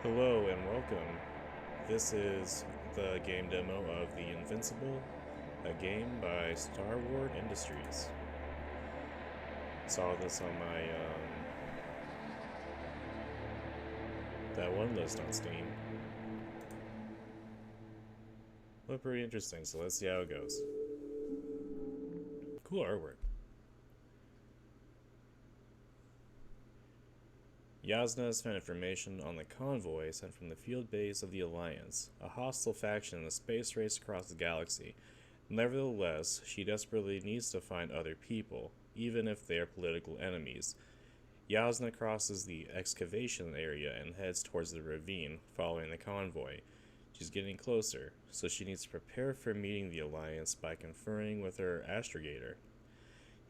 Hello and welcome. This is the game demo of the Invincible, a game by Star Wars Industries. Saw this on my that one list on Steam. Looked pretty interesting, so let's see how it goes. Cool artwork. Yasna has found information on the convoy sent from the field base of the Alliance, a hostile faction in a space race across the galaxy. Nevertheless, she desperately needs to find other people, even if they are political enemies. Yasna crosses the excavation area and heads towards the ravine, following the convoy. She's getting closer, so she needs to prepare for meeting the Alliance by conferring with her astrogator.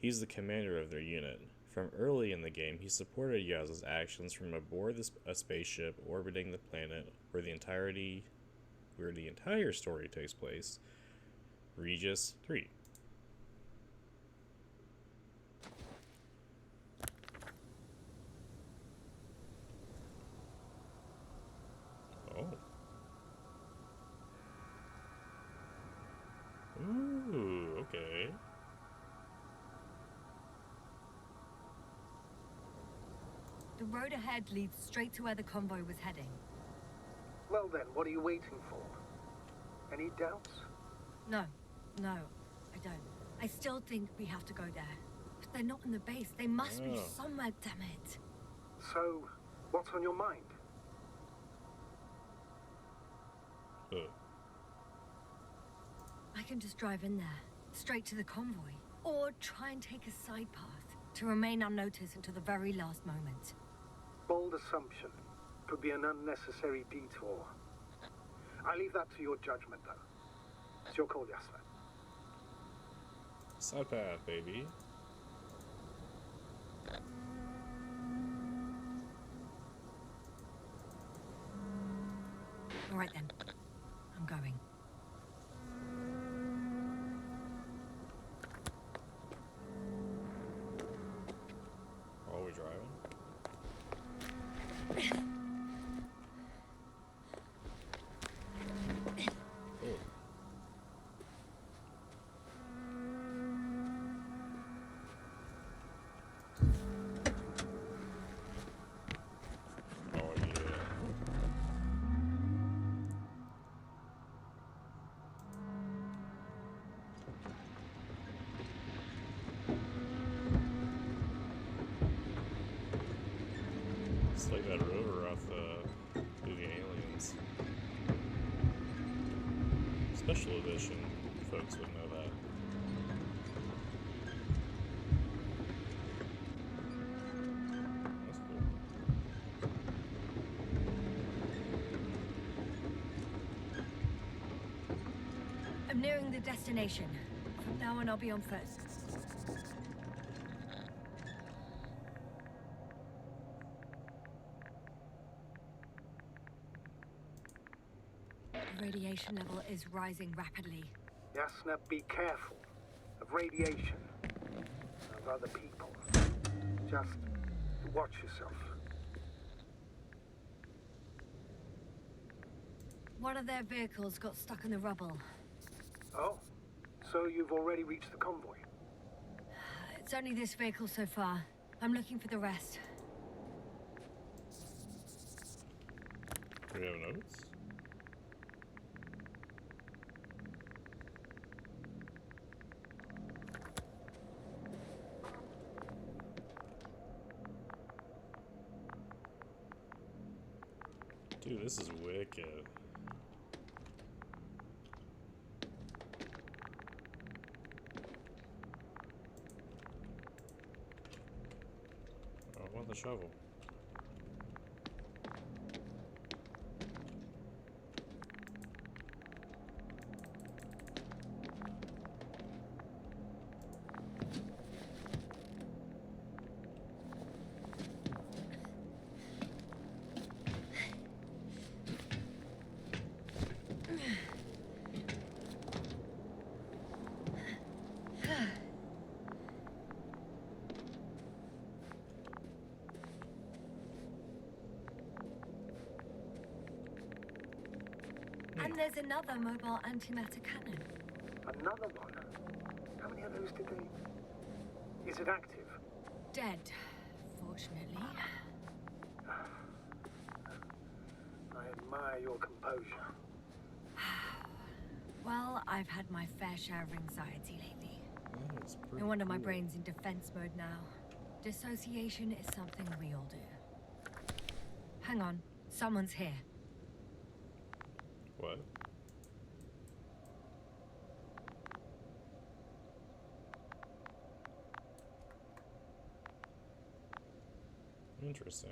He's the commander of their unit. From early in the game, he supported Yaz's actions from aboard a spaceship orbiting the planet where the entire story takes place. Regis 3. Oh. Ooh, okay. The road ahead leads straight to where the convoy was heading. Well then, what are you waiting for? Any doubts? No, I don't. I still think we have to go there. But they're not in the base. They must be somewhere, damn it. So, what's on your mind? I can just drive in there, straight to the convoy. Or try and take a side path to remain unnoticed until the very last moment. Bold assumption. Could be an unnecessary detour. I leave that to your judgment, though. It's your call, Yasna. Side path, baby. All right then, I'm going. Are we driving? It's like that rover off the movie Aliens. Special edition, folks would know that. That's cool. I'm nearing the destination. From now on, I'll be on foot. The radiation level is rising rapidly. Yasna, be careful of radiation, of other people. Just watch yourself. One of their vehicles got stuck in the rubble. Oh, so you've already reached the convoy? It's only this vehicle so far. I'm looking for the rest. Do we have notes? Dude, this is wicked. I want the shovel. And there's another mobile antimatter cannon. Another one? How many of those did they... Is it active? Dead, fortunately. I admire your composure. Well, I've had my fair share of anxiety lately. That is pretty No wonder my cool. brain's in defense mode now. Dissociation is something we all do. Hang on, someone's here. What? Interesting.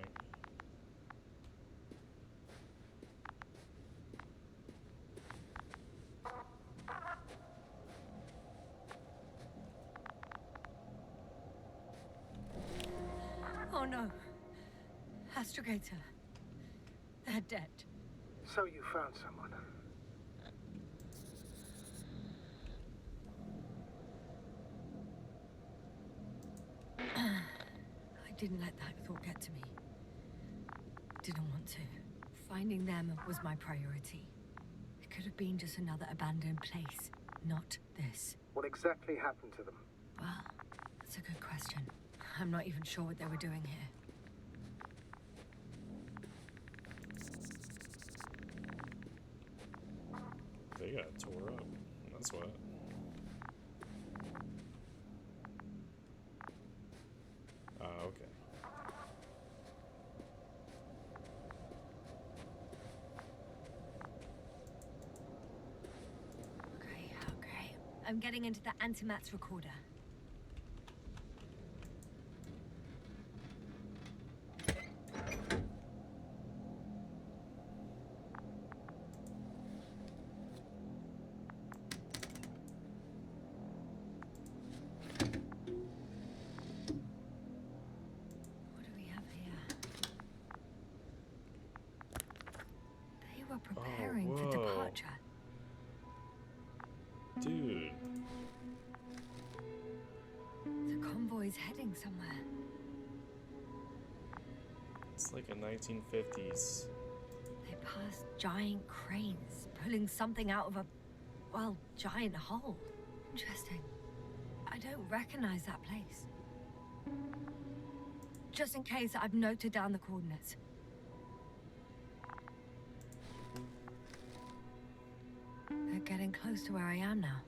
Oh no. Astrogator. They're dead. So you found someone. I didn't let that thought get to me. Didn't want to. Finding them was my priority. It could have been just another abandoned place, not this. What exactly happened to them? Well, that's a good question. I'm not even sure what they were doing here. They got tore up. That's what. Okay. Okay. I'm getting into the antimatter recorder. What do we have here? They were preparing for whoa. departure. Dude. The convoy's heading somewhere. It's like a 1950s. They passed giant cranes, pulling something out of a, well, giant hole. Interesting. I don't recognize that place. Just in case, I've noted down the coordinates. They're getting close to where I am now.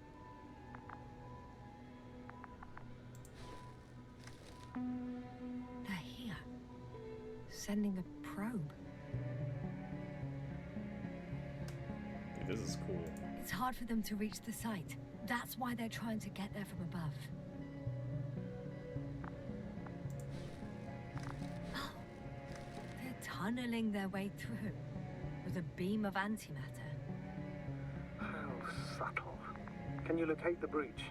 They're here. Sending a probe. Dude, this is cool. It's hard for them to reach the site. That's why they're trying to get there from above. Oh, they're tunneling their way through with a beam of antimatter. How subtle. Can you locate the breach?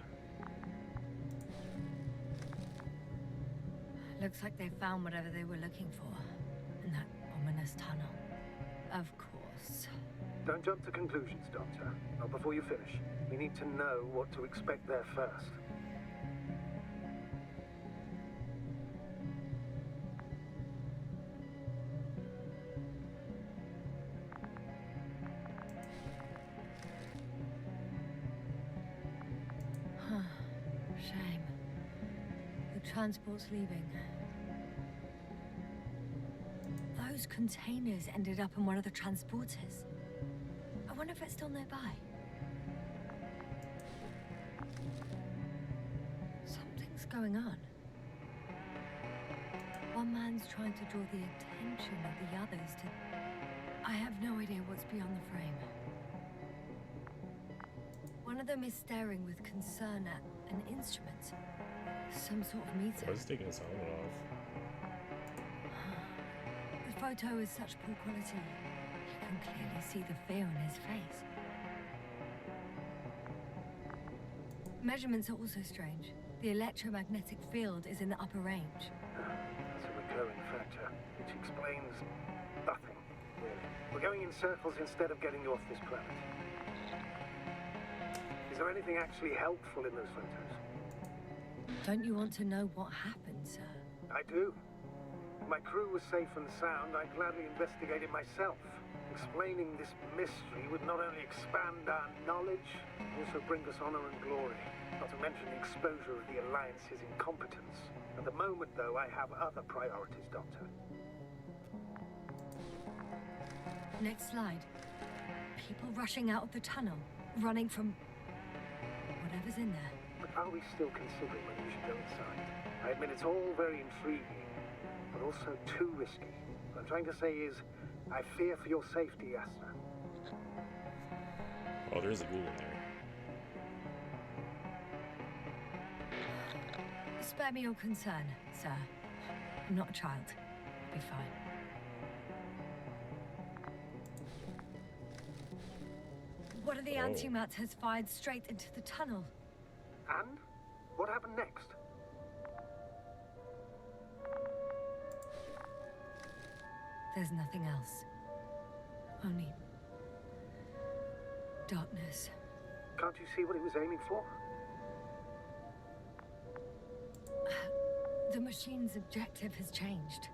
Looks like they found whatever they were looking for in that ominous tunnel. Of course. Don't jump to conclusions, Doctor. Not before you finish. We need to know what to expect there first. Huh. Shame. The transport's leaving. Those containers ended up in one of the transporters. I wonder if it's still nearby. Something's going on. One man's trying to draw the attention of the others to... I have no idea what's beyond the frame. One of them is staring with concern at an instrument. Some sort of meter. Why is he taking his helmet off? The photo is such poor quality. You can clearly see the fear on his face. Measurements are also strange. The electromagnetic field is in the upper range. That's a recurring factor, which explains nothing, really. We're going in circles instead of getting you off this planet. Is there anything actually helpful in those photos? Don't you want to know what happened, sir? I do. If my crew was safe and sound, I'd gladly investigate it myself. Explaining this mystery would not only expand our knowledge, but also bring us honor and glory. Not to mention the exposure of the Alliance's incompetence. At the moment, though, I have other priorities, Doctor. Next slide. People rushing out of the tunnel, running from whatever's in there. But are we still considering whether we should go inside? I admit it's all very intriguing, but also too risky. What I'm trying to say is, I fear for your safety, Yasna. Oh, there's a ghoul in there. Spare me your concern, sir. I'm not a child. I'll be fine. One of the antimats has fired straight into the tunnel. And? What happened next? There's nothing else. Only darkness. Can't you see what he was aiming for? The machine's objective has changed.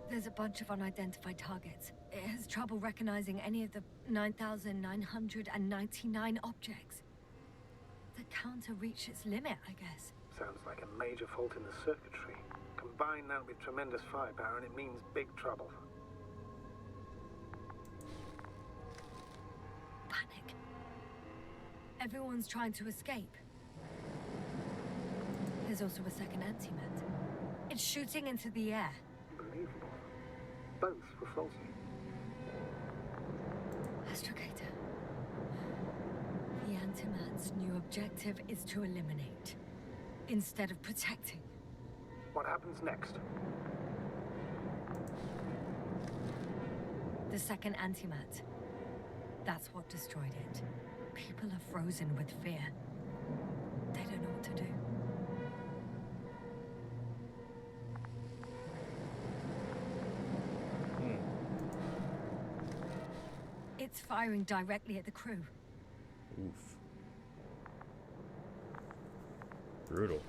There's a bunch of unidentified targets. It has trouble recognizing any of the 9,999 objects. The counter reached its limit, I guess. Sounds like a major fault in the circuitry. Combine that with tremendous firepower and it means big trouble. Panic. Everyone's trying to escape. There's also a second antimat. It's shooting into the air. Unbelievable. Both were faulty. Astrogator. The antimat's new objective is to eliminate, instead of protecting. What happens next? The second antimat. That's what destroyed it. People are frozen with fear. They don't know what to do. It's firing directly at the crew. Oof. Brutal.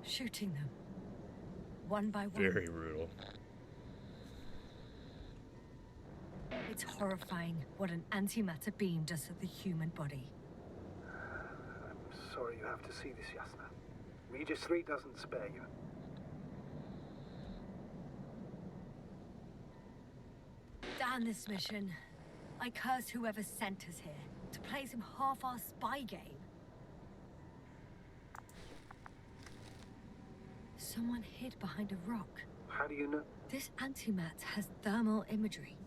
Shooting them. One by one. Very brutal. It's horrifying what an antimatter beam does to the human body. I'm sorry you have to see this, Yasna. Regis 3 doesn't spare you. Damn this mission. I curse whoever sent us here to play some half-assed spy game. Someone hid behind a rock. How do you know? This antimat has thermal imagery.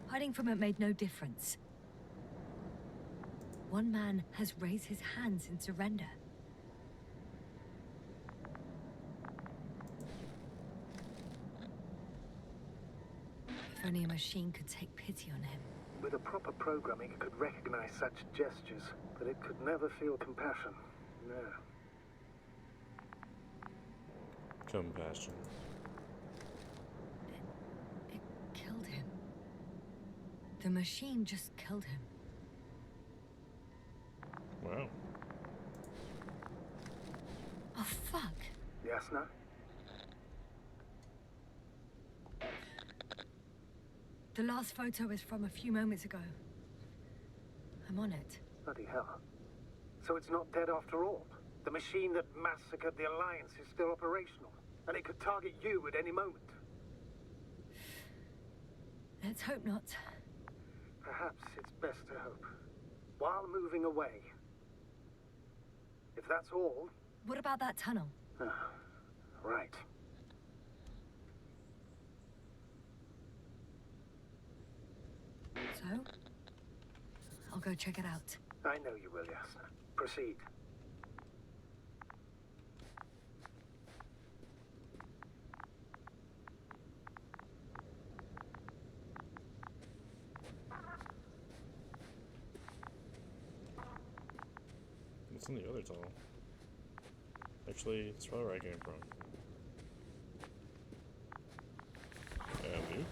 Hiding from it made no difference. One man has raised his hands in surrender. If only a machine could take pity on him. With a proper programming, it could recognize such gestures, but it could never feel compassion. No. Compassion. It killed him. The machine just killed him. Wow. Oh, fuck. Yasna? The last photo is from a few moments ago. I'm on it. Bloody hell. So it's not dead after all. The machine that massacred the Alliance is still operational, and it could target you at any moment. Let's hope not. Perhaps it's best to hope. While moving away. If that's all... What about that tunnel? Right. So? I'll go check it out. I know you will, Yasna. Proceed. What's in the other tunnel? Actually, it's probably where I came from. Me?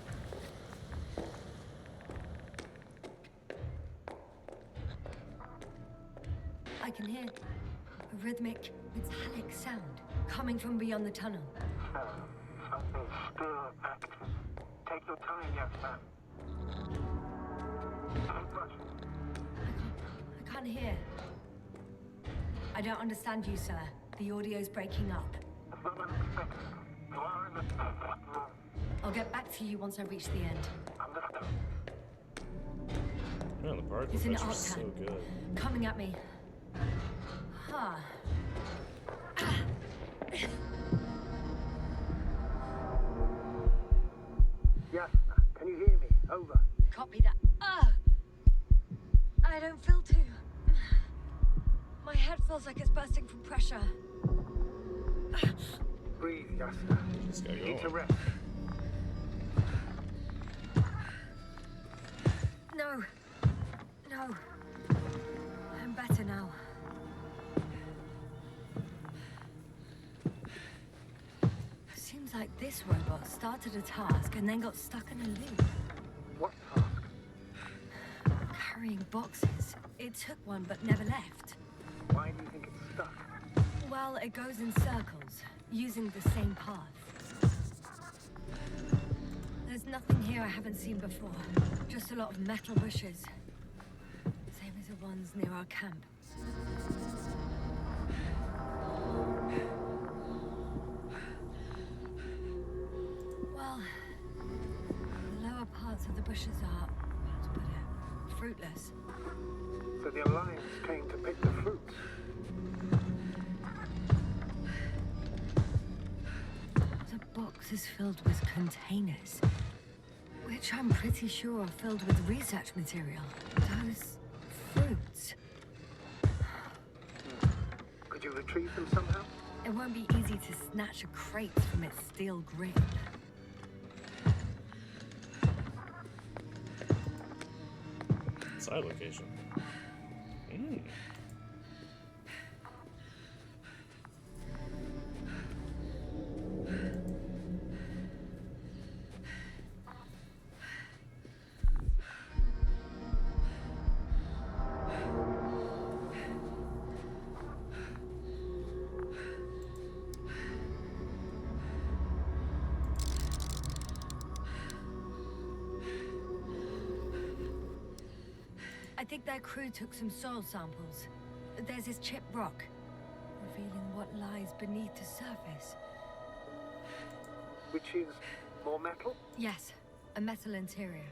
I can hear a rhythmic, metallic sound coming from beyond the tunnel. Something's still active. Take your time, young man. Don't rush. I can't hear. I don't understand you, sir. The audio's breaking up. It's not unexpected. You are in the room. I'll get back to you once I reach the end. Understood. Man, the particle It's an effects are so octane. good. Coming at me. Huh. Yes, can you hear me? Over. Copy that. I don't feel too. My head feels like it's bursting from pressure. Breathe, Yasna. Just gotta You go need to on. rest. No. No. I'm better now. Seems like this robot started a task and then got stuck in a loop. What task? Carrying boxes. It took one but never left. Why do you think it's stuck? Well, it goes in circles, using the same path. There's nothing here I haven't seen before. Just a lot of metal bushes. Same as the ones near our camp. Well, the lower parts of the bushes are, how to put it, fruitless. So the Alliance came to pick the fruits. The box is filled with containers, which I'm pretty sure are filled with research material. Those fruits. Could you retrieve them somehow? It won't be easy to snatch a crate from its steel grip. Side location. I think their crew took some soil samples. There's this chipped rock, revealing what lies beneath the surface. Which is more metal? Yes, a metal interior.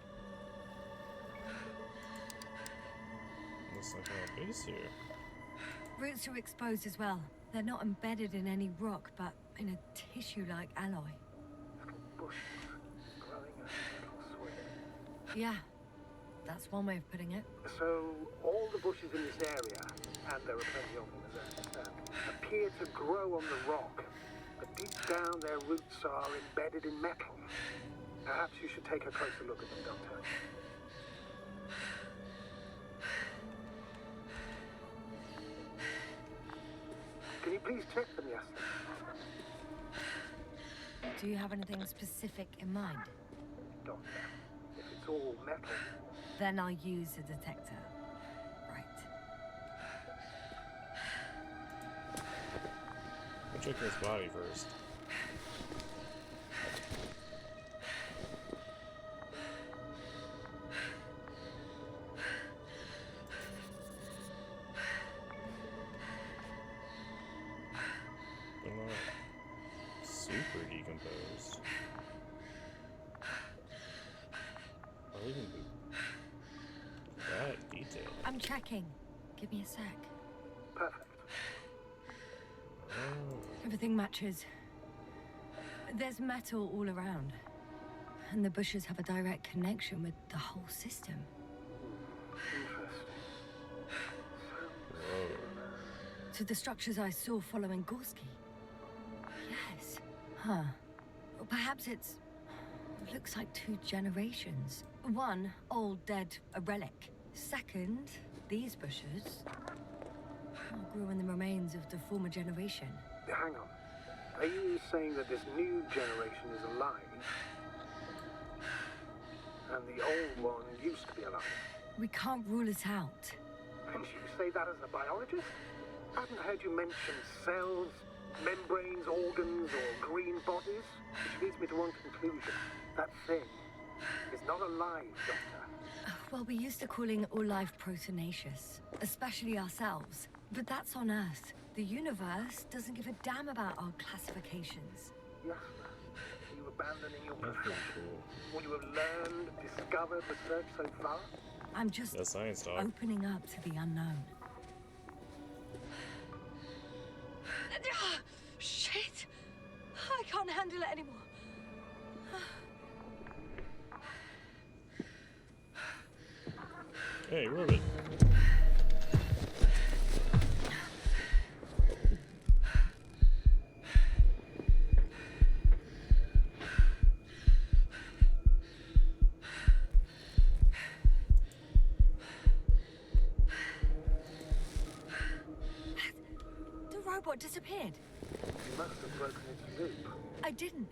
Looks like our base here. Roots are exposed as well. They're not embedded in any rock, but in a tissue-like alloy. Bushes growing out of metal soil. Yeah, that's one way of putting it. So all the bushes in this area, and there are plenty of them as I understand, appear to grow on the rock, but deep down their roots are embedded in metal. Perhaps you should take a closer look at them, Doctor. Can you please check them, yes? Do you have anything specific in mind? Doctor, if it's all metal, Then I'll use a detector. Right. We'll check his body first. They're not super decomposed. Or even that detail. I'm checking. Give me a sec. perfect. Oh. Everything matches. There's metal all around. And the bushes have a direct connection with the whole system. Interesting. Whoa. To the structures I saw following Gorski. Yes. Huh. Or perhaps it looks like two generations. One, old, dead, a relic. Second, these bushes grew in the remains of the former generation. Hang on. Are you saying that this new generation is alive? And the old one used to be alive? We can't rule it out. And you say that as a biologist? I haven't heard you mention cells, membranes, conclusion. That thing is not alive, Doctor. Well, we used to calling all life proteinaceous, especially ourselves. But that's on Earth. The universe doesn't give a damn about our classifications. Yes, are you abandoning your That's pretty profession? cool. What you have learned, discovered, researched so far? I'm just That's science talk. opening up to the unknown. Shit! I can't handle it anymore. Hey, Robert. The robot disappeared. You must have broken its loop. I didn't.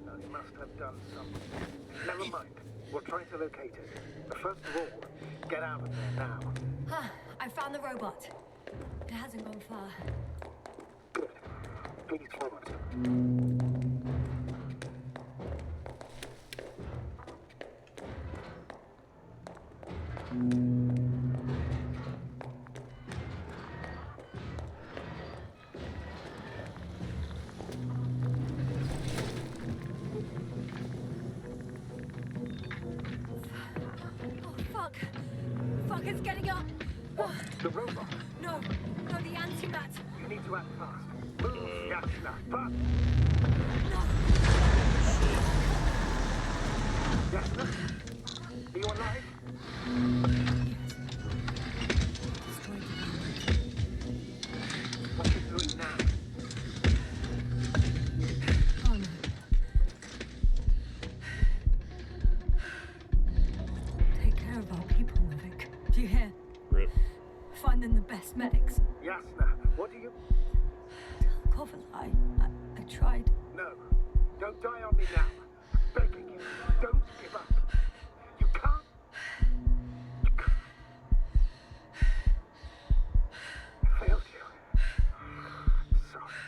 No, you must have done something. Never mind. We'll try to locate it. But first of all, get out of there now. I found the robot. It hasn't gone far. Good. Please forward. Oh, fuck. Fuck, it's getting up. The robot. No, the antimat. You need to act fast. Move, Yasna. Fast. No. Yasna? Are you alive? Destroyed the What are you doing now? Oh, no. Take care of our people, Mavic. Do you hear? Rip. Find them the best medics. Yasna, what do you... Tell Koval I tried. No. Don't die on me now. Begging you. Don't give up. You can't. You can't. I failed you. Sorry.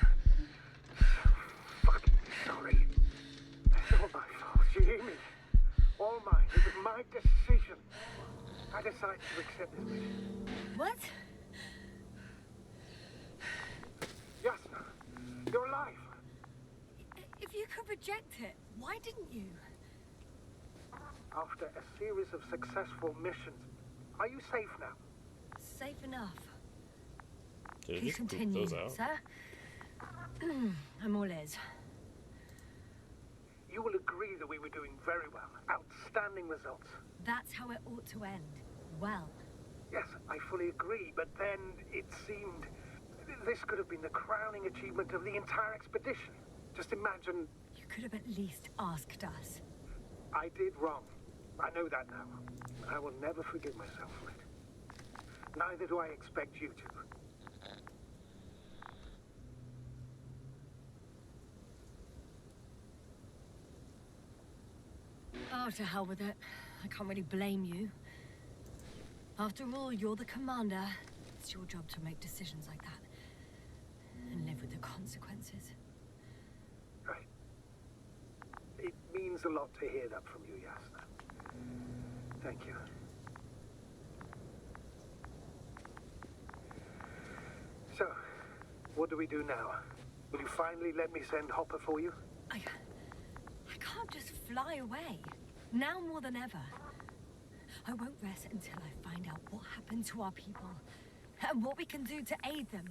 So fucking sorry. It's all my fault. You hear me? All mine. It was my decision. I decided to accept this mission. What? Yasna, you're alive. If you could reject it, why didn't you? After a series of successful missions, are you safe now? Safe enough. Did it Please just poop continue, those out? sir. I'm all ears. You will agree that we were doing very well. Outstanding results. That's how it ought to end. Well. Yes, I fully agree, but then it seemed this could have been the crowning achievement of the entire expedition. Just imagine. You could have at least asked us. I did wrong. I know that now. I will never forgive myself for it. Neither do I expect you to. Oh, to hell with it. I can't really blame you. After all, you're the commander. It's your job to make decisions like that. And live with the consequences. Right. It means a lot to hear that from you, Yasna. Thank you. So, what do we do now? Will you finally let me send Hopper for you? I can't just fly away. Now more than ever. I won't rest until I find out what happened to our people. And what we can do to aid them.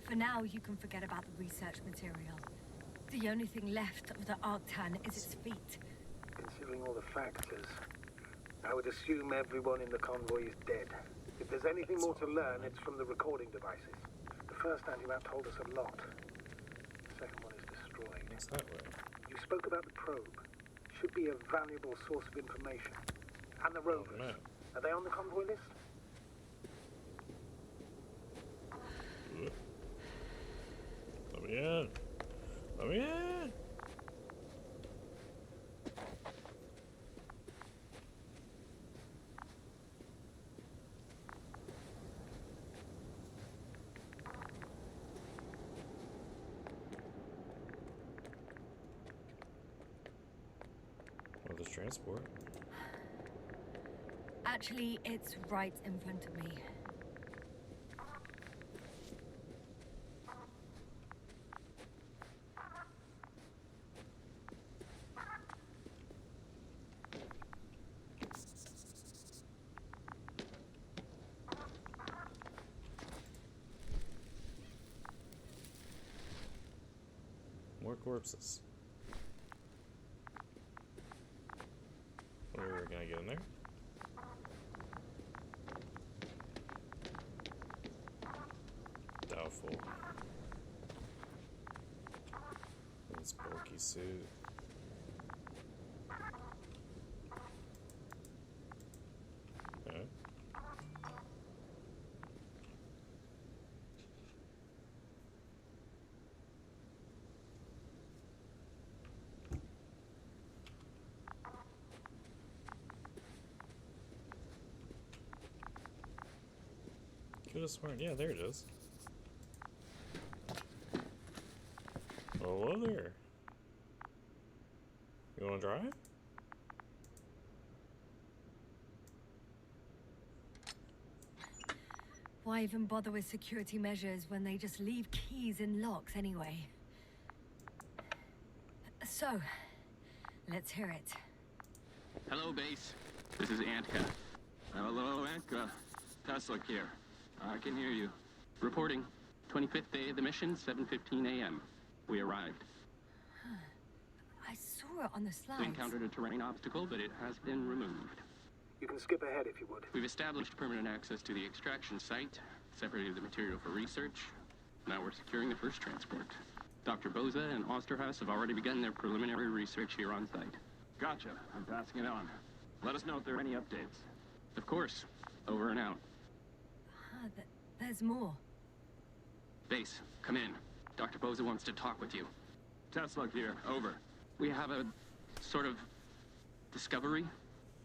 For now, you can forget about the research material. The only thing left of the Arctan is its feet. Considering all the factors, I would assume everyone in the convoy is dead. If there's anything more to learn, it's from the recording devices. The first anti-map told us a lot. The second one is destroyed. What's that way? You spoke about the probe. Should be a valuable source of information. And the rovers. man. Are they on the convoy list? me in. Let me in. Oh, there's transport. Actually, it's right in front of me. More corpses. We're gonna get in there. Doubtful. This bulky suit. Okay. Could have sworn. Yeah, there it is. Hello there. You wanna drive? Why even bother with security measures when they just leave keys in locks anyway? So, let's hear it. Hello, base. This is Antka. Hello, Antka. Tesla here. I can hear you. Reporting. 25th day of the mission, 7:15 a.m. We arrived. I saw it on the We slides. encountered a terrain obstacle, but it has been removed. You can skip ahead if you would. We've established permanent access to the extraction site, separated the material for research. Now we're securing the first transport. Dr. Boza and Osterhaus have already begun their preliminary research here on site. Gotcha. I'm passing it on. Let us know if there are any updates. Of course. Over and out. There's more. Base, come in. Dr. Boza wants to talk with you. Tesla here. Over. We have a sort of discovery.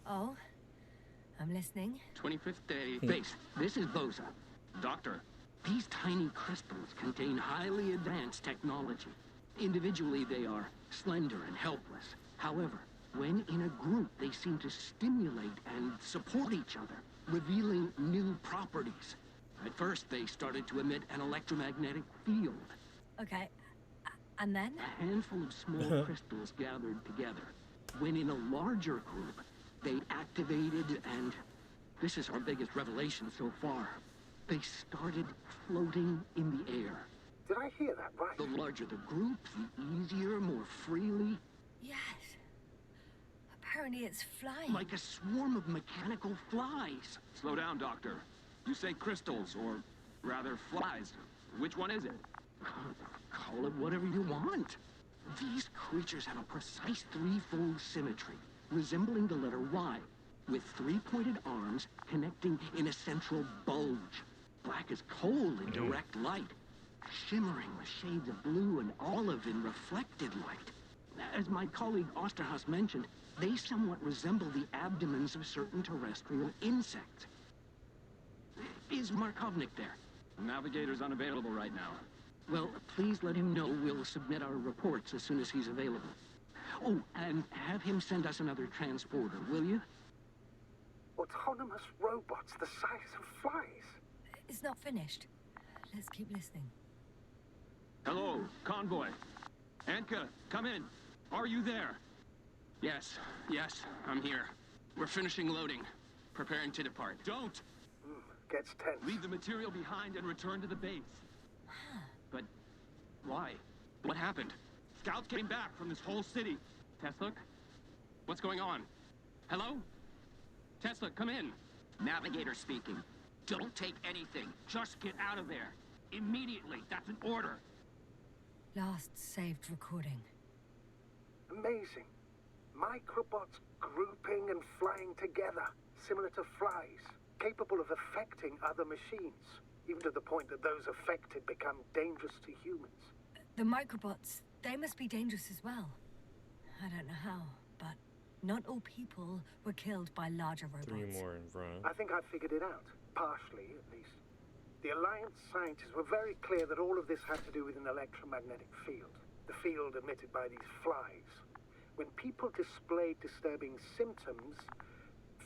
Oh? I'm listening. 25th day. Base, this is Boza. Doctor, these tiny crystals contain highly advanced technology. Individually, they are slender and helpless. However, when in a group, they seem to stimulate and support each other, revealing new properties. At first, they started to emit an electromagnetic field. Okay. And then? A handful of small crystals gathered together. When in a larger group, they activated and... this is our biggest revelation so far. They started floating in the air. Did I hear that right? The larger the group, the easier, more freely. Yes. Apparently it's flying. Like a swarm of mechanical flies. Slow down, Doctor. You say crystals, or rather flies. Which one is it? Call it whatever you want. These creatures have a precise threefold symmetry, resembling the letter Y, with three-pointed arms connecting in a central bulge. Black as coal in direct light, shimmering with shades of blue and olive in reflected light. As my colleague Osterhaus mentioned, they somewhat resemble the abdomens of certain terrestrial insects. Is Markovnik there? Navigator's unavailable right now. Well, please let him know we'll submit our reports as soon as he's available. Oh, and have him send us another transporter, will you? Autonomous robots the size of flies. It's not finished. Let's keep listening. Hello, convoy. Antka, come in. Are you there? Yes, I'm here. We're finishing loading. Preparing to depart. Don't! Gets tense. Leave the material behind and return to the base. But why? What happened? Scouts came back from this whole city. Tesla? What's going on? Hello? Tesla, come in. Navigator speaking. Don't take anything. Just get out of there. Immediately. That's an order. Last saved recording. Amazing. Microbots grouping and flying together, similar to flies, capable of affecting other machines, even to the point that those affected become dangerous to humans. The microbots, they must be dangerous as well. I don't know how, but not all people were killed by larger robots. 3 more in front. I think I figured it out. Partially, at least. The Alliance scientists were very clear that all of this had to do with an electromagnetic field. The field emitted by these flies. When people displayed disturbing symptoms,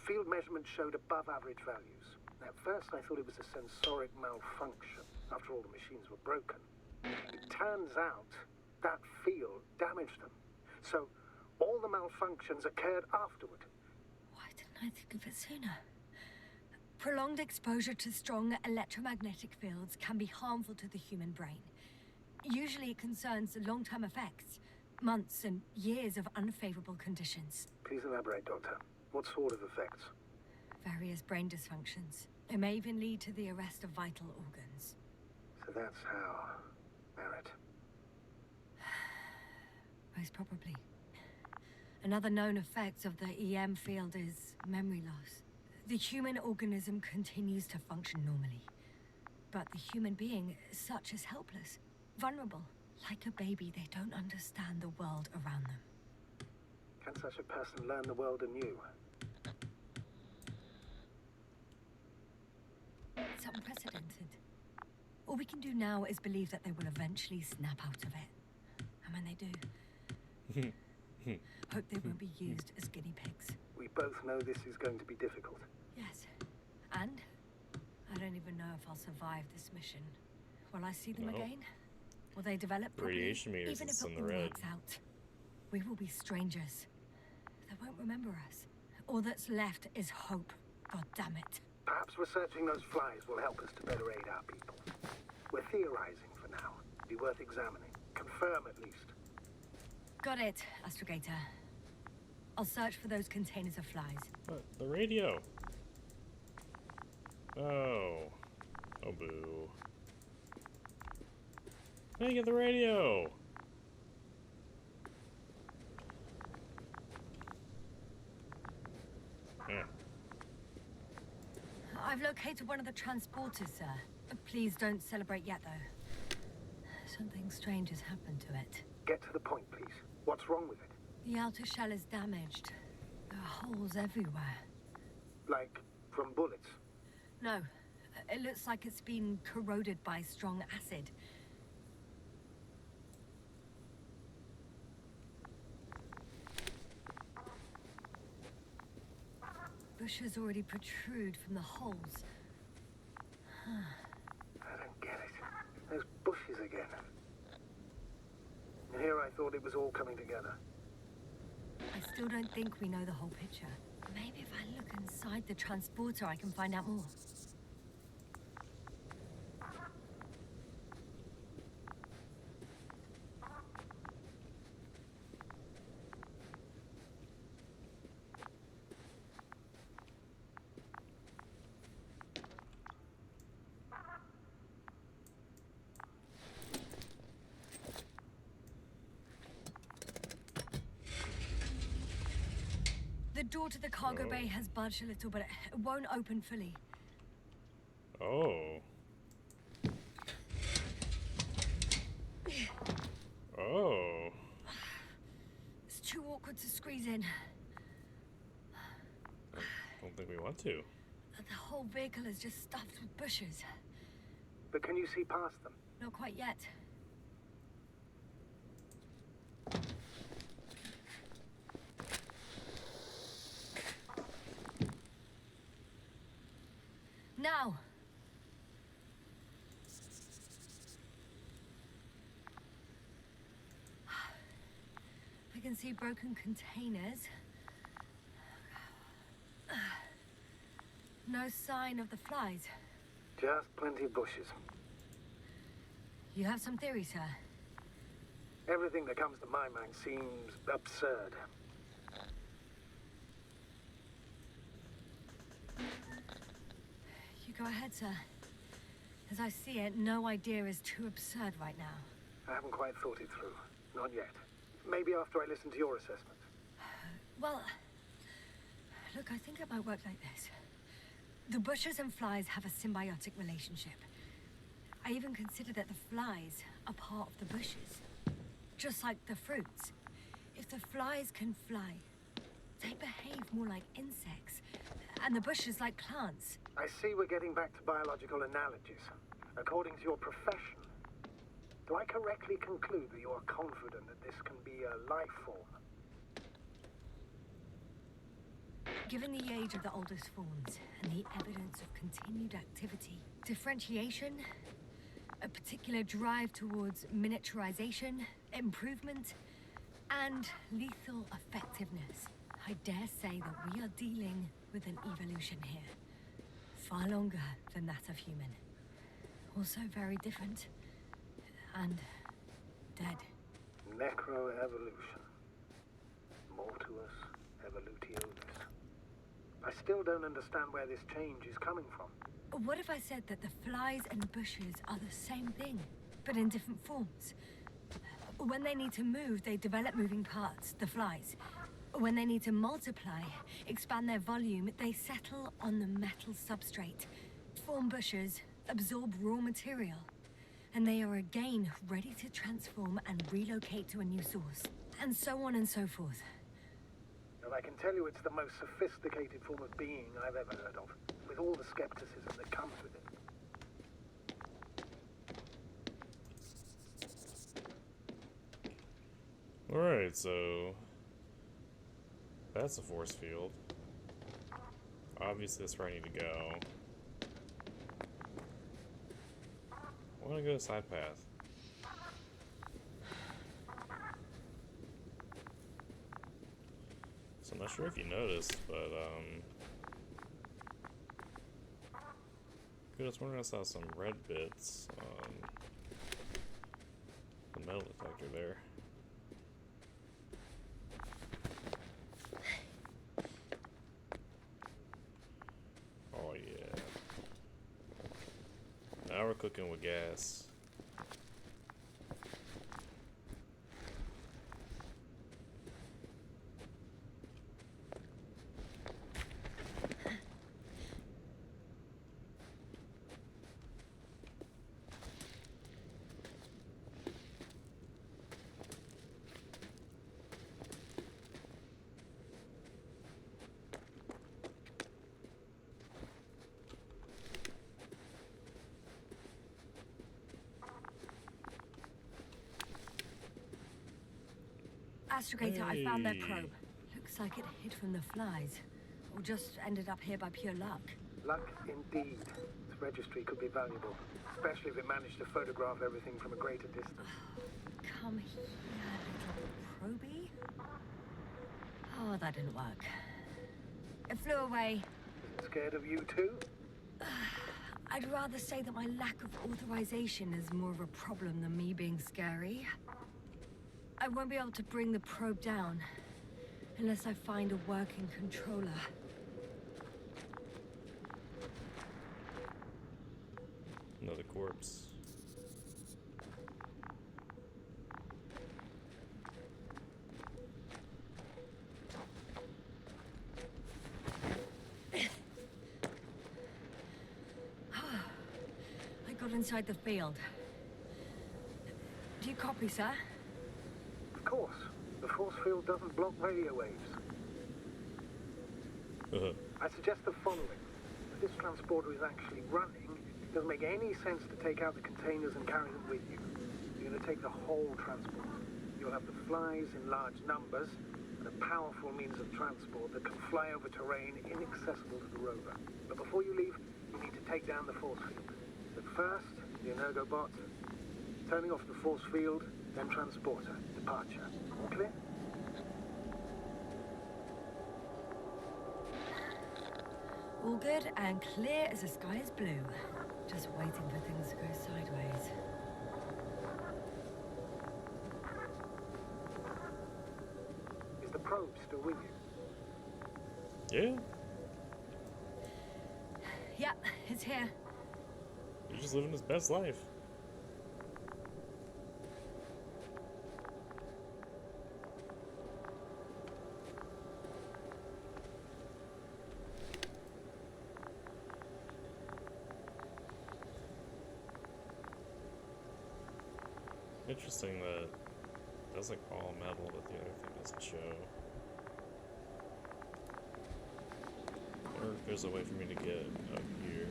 field measurements showed above average values. At first, I thought it was a sensoric malfunction. After all, the machines were broken. It turns out that field damaged them. So, all the malfunctions occurred afterward. Why didn't I think of it sooner? Prolonged exposure to strong electromagnetic fields can be harmful to the human brain. Usually it concerns long-term effects, months and years of unfavorable conditions. Please elaborate, Doctor. What sort of effects? Various brain dysfunctions. It may even lead to the arrest of vital organs. So that's how... Merit. Most probably. Another known effect of the EM field is memory loss. The human organism continues to function normally. But the human being, such as helpless, vulnerable. Like a baby, they don't understand the world around them. Can such a person learn the world anew? It's unprecedented. All we can do now is believe that they will eventually snap out of it. And when they do, hope they won't be used as guinea pigs. We both know this is going to be difficult. Yes. And I don't even know if I'll survive this mission. Will I see them No. again? Will they develop properly? Radiation meters Even if is it in the all red. works out, we will be strangers. They won't remember us. All that's left is hope. God damn it. Perhaps researching those flies will help us to better aid our people. We're theorizing for now. Be worth examining. Confirm at least. Got it, Astrogator. I'll search for those containers of flies. What? The radio. Oh. Oh, boo. Hey, get the radio! Yeah. I've located one of the transporters, sir. Please don't celebrate yet, though. Something strange has happened to it. Get to the point, please. What's wrong with it? The outer shell is damaged. There are holes everywhere. Like, from bullets? No, it looks like it's been corroded by strong acid. Bushes already protrude from the holes. I don't get it. Those bushes again. And here I thought it was all coming together. I still don't think we know the whole picture. Maybe if I look inside the transporter, I can find out more. The door to the cargo bay has budged a little, but it won't open fully. Oh. Oh. It's too awkward to squeeze in. I don't think we want to. The whole vehicle is just stuffed with bushes. But can you see past them? Not quite yet. Now! I can see broken containers. No sign of the flies. Just plenty of bushes. You have some theory, sir? Everything that comes to my mind seems absurd. You go ahead, sir. As I see it, no idea is too absurd right now. I haven't quite thought it through. Not yet. Maybe after I listen to your assessment. Well, look, I think it might work like this. The bushes and flies have a symbiotic relationship. I even consider that the flies are part of the bushes. Just like the fruits. If the flies can fly, they behave more like insects, and the bushes like plants. I see we're getting back to biological analogies. According to your profession, do I correctly conclude that you are confident that this can be a life form? Given the age of the oldest forms and the evidence of continued activity, differentiation, a particular drive towards miniaturization, improvement, and lethal effectiveness, I dare say that we are dealing with an evolution here. Far longer than that of human. Also very different. And dead. Necroevolution. Mortuus evolutionis. I still don't understand where this change is coming from. What if I said that the flies and bushes are the same thing, but in different forms? When they need to move, they develop moving parts, the flies. When they need to multiply, expand their volume, they settle on the metal substrate, form bushes, absorb raw material, and they are again ready to transform and relocate to a new source, and so on and so forth. And I can tell you it's the most sophisticated form of being I've ever heard of, with all the skepticism that comes with it. Alright, so that's a force field. Obviously that's where I need to go. I want to go to side path. So I'm not sure if you noticed, but good, I was wondering, I saw some red bits on the metal detector there. Oh yeah. Now we're cooking with gas. Astrogator, I found their Hey. probe. Looks like it hid from the flies. Or just ended up here by pure luck. Luck indeed. This registry could be valuable, especially if it managed to photograph everything from a greater distance. Come here, little probie. Oh, that didn't work. It flew away. Is it scared of you too? I'd rather say that my lack of authorization is more of a problem than me being scary. I won't be able to bring the probe down unless I find a working controller. Another corpse. I got inside the field. Do you copy, sir? Of course. The force field doesn't block radio waves. I suggest the following. If this transporter is actually running, it doesn't make any sense to take out the containers and carry them with you. You're going to take the whole transport. You'll have the flies in large numbers, and a powerful means of transport that can fly over terrain inaccessible to the rover. But before you leave, you need to take down the force field. So first, the Energobot, turning off the force field, then transporter, departure. All clear? All good and clear as the sky is blue. Just waiting for things to go sideways. Is the probe still with you? Yeah, Yep, it's here. he's just living his best life. Interesting that that's like all metal, but the other thing doesn't show. Or if there's a way for me to get up here.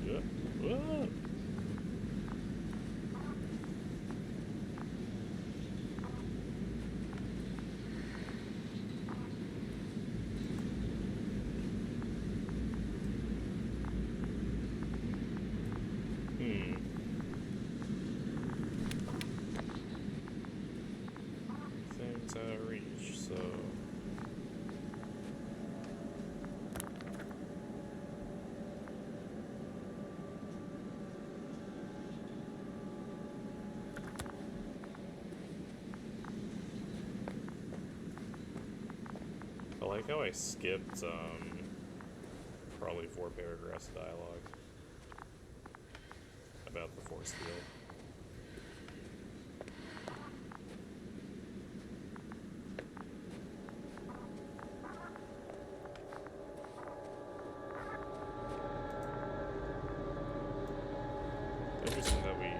Yeah. Whoa! Things out of reach, so... I like how I skipped, probably 4 paragraphs of dialogue about the force field. Interesting that we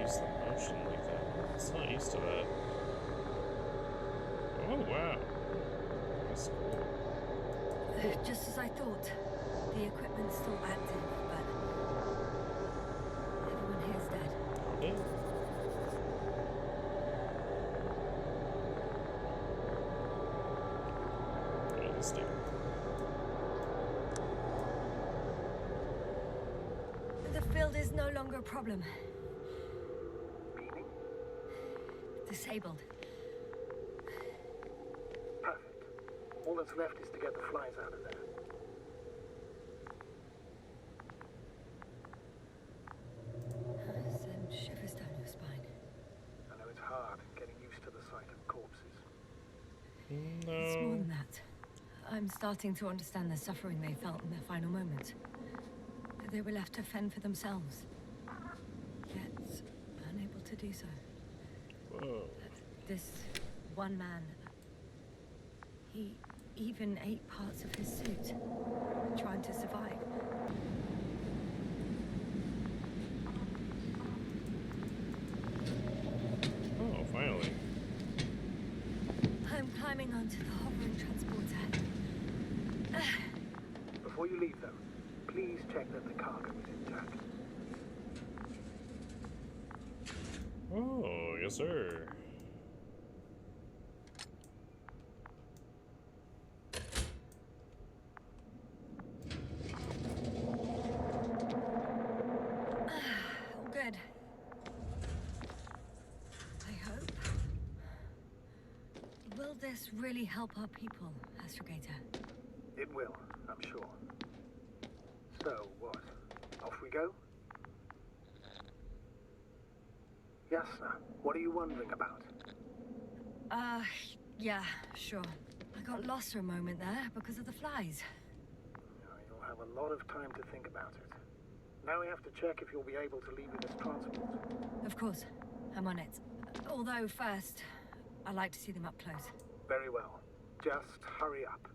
use the motion like that. It's not used to that. Oh wow. That's cool. Just as I thought. The equipment's still active, but everyone here's dead. Okay. Realistic. The field is no longer a problem. Meaning? Disabled. Perfect. All that's left is to get the flies out of there. Send shivers down your spine. I know it's hard getting used to the sight of corpses. It's more No. than that. I'm starting to understand the suffering they felt in their final moments. They were left to fend for themselves, yet unable to do so. Whoa. This one man, he even ate parts of his suit, trying to survive. Oh, finally. I'm climbing onto the hovering transporter. Before you leave, though, please check that the cargo is intact. Oh, yes sir. All good. I hope. Will this really help our people, Astrogator? It will, I'm sure. So, what? Off we go? Yasna, what are you wondering about? Yeah, sure. I got lost for a moment there because of the flies. You'll have a lot of time to think about it. Now we have to check if you'll be able to leave with this transport. Of course, I'm on it. Although first, I'd like to see them up close. Very well. Just hurry up.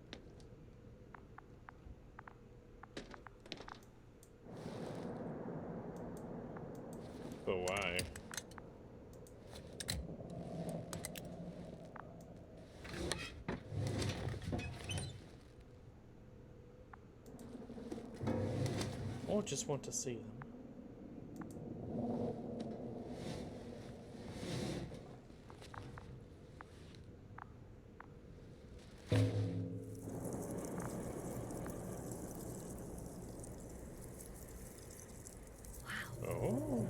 But why? I just want to see them. Wow, Oh.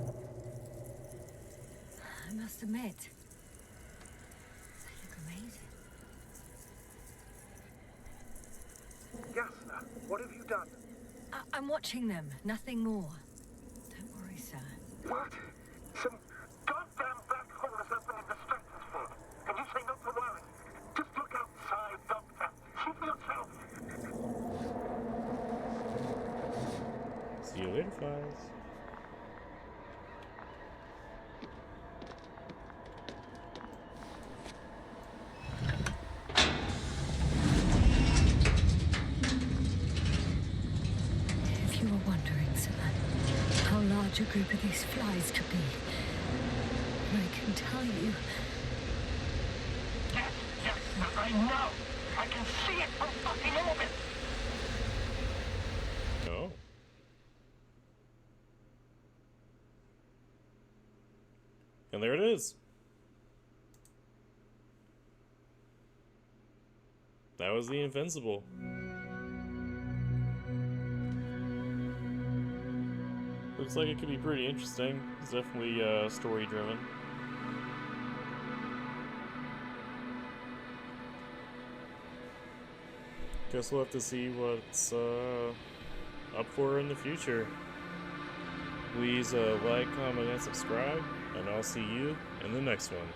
I must admit, they look amazing. Yasna, what have you done? I'm watching them, nothing more. Don't worry, sir. What? Some goddamn black hole is opening the stratosphere. And you say not to worry. Just look outside, Doctor. See for yourself. See you later, flies. larger group of these flies could be. And I can tell you... Yes, I know. I can see it from fucking orbit. Oh. And there it is. That was the Invincible. Looks like it could be pretty interesting. It's definitely story driven. Guess we'll have to see what's up for her in the future. Please like, comment, and subscribe, and I'll see you in the next one.